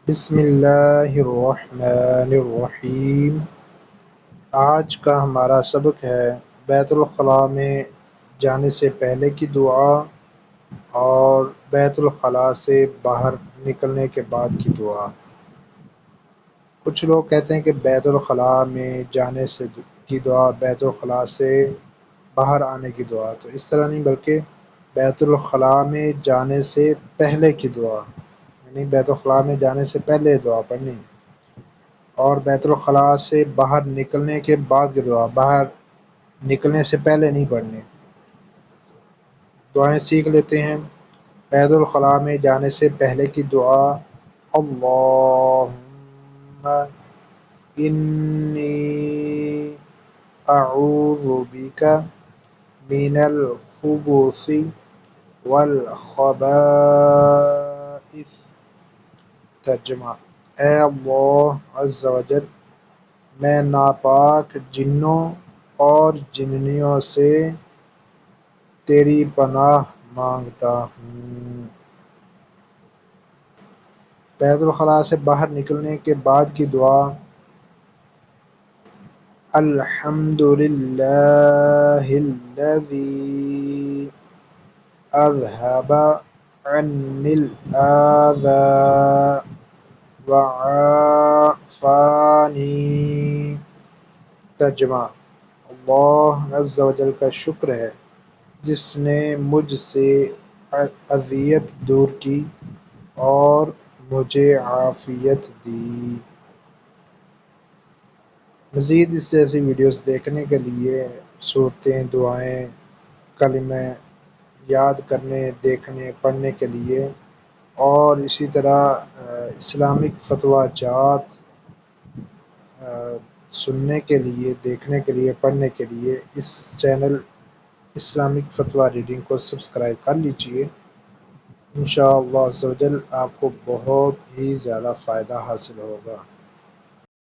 بسم اللہ الرحمن الرحیم۔ آج کا ہمارا سبق ہے بیت الخلاء میں جانے سے پہلے کی دعا اور بیت الخلاء سے باہر نکلنے کے بعد کی دعا۔ کچھ لوگ کہتے ہیں کہ بیت الخلاء میں جانے سے کی دعا، بیت الخلاء سے باہر آنے کی دعا، تو اس طرح نہیں، بلکہ بیت الخلاء میں جانے سے پہلے کی دعا، یعنی بیت الخلاء میں جانے سے پہلے دعا پڑھنی ہے، اور بیت الخلاء سے باہر نکلنے کے بعد کی دعا، باہر نکلنے سے پہلے نہیں پڑھنی۔ دعائیں سیکھ لیتے ہیں۔ بیت الخلاء میں جانے سے پہلے کی دعا: اللہم انی اعوذ بک من الخبث والخبائث۔ ترجمہ: اے اللہ عز و جل، میں ناپاک جنوں اور جننیوں سے تیری پناہ مانگتا ہوں۔ بیت الخلاء سے باہر نکلنے کے بعد کی دعا: الحمدللہ الذی اذھب عنی الاذی وعافانی۔ ترجمہ: اللہ عز و جل کا شکر ہے جس نے مجھ سے اذیت دور کی اور مجھے عافیت دی۔ مزید اس جیسی ویڈیوز دیکھنے کے لیے، صورتیں، دعائیں، کلمے یاد کرنے، دیکھنے، پڑھنے کے لیے، اور اسی طرح اسلامک فتویٰ جات سننے کے لیے، دیکھنے کے لیے، پڑھنے کے لیے اس چینل اسلامک فتویٰ ریڈنگ کو سبسکرائب کر لیجئے۔ انشاءاللہ عز و جل آپ کو بہت ہی زیادہ فائدہ حاصل ہوگا۔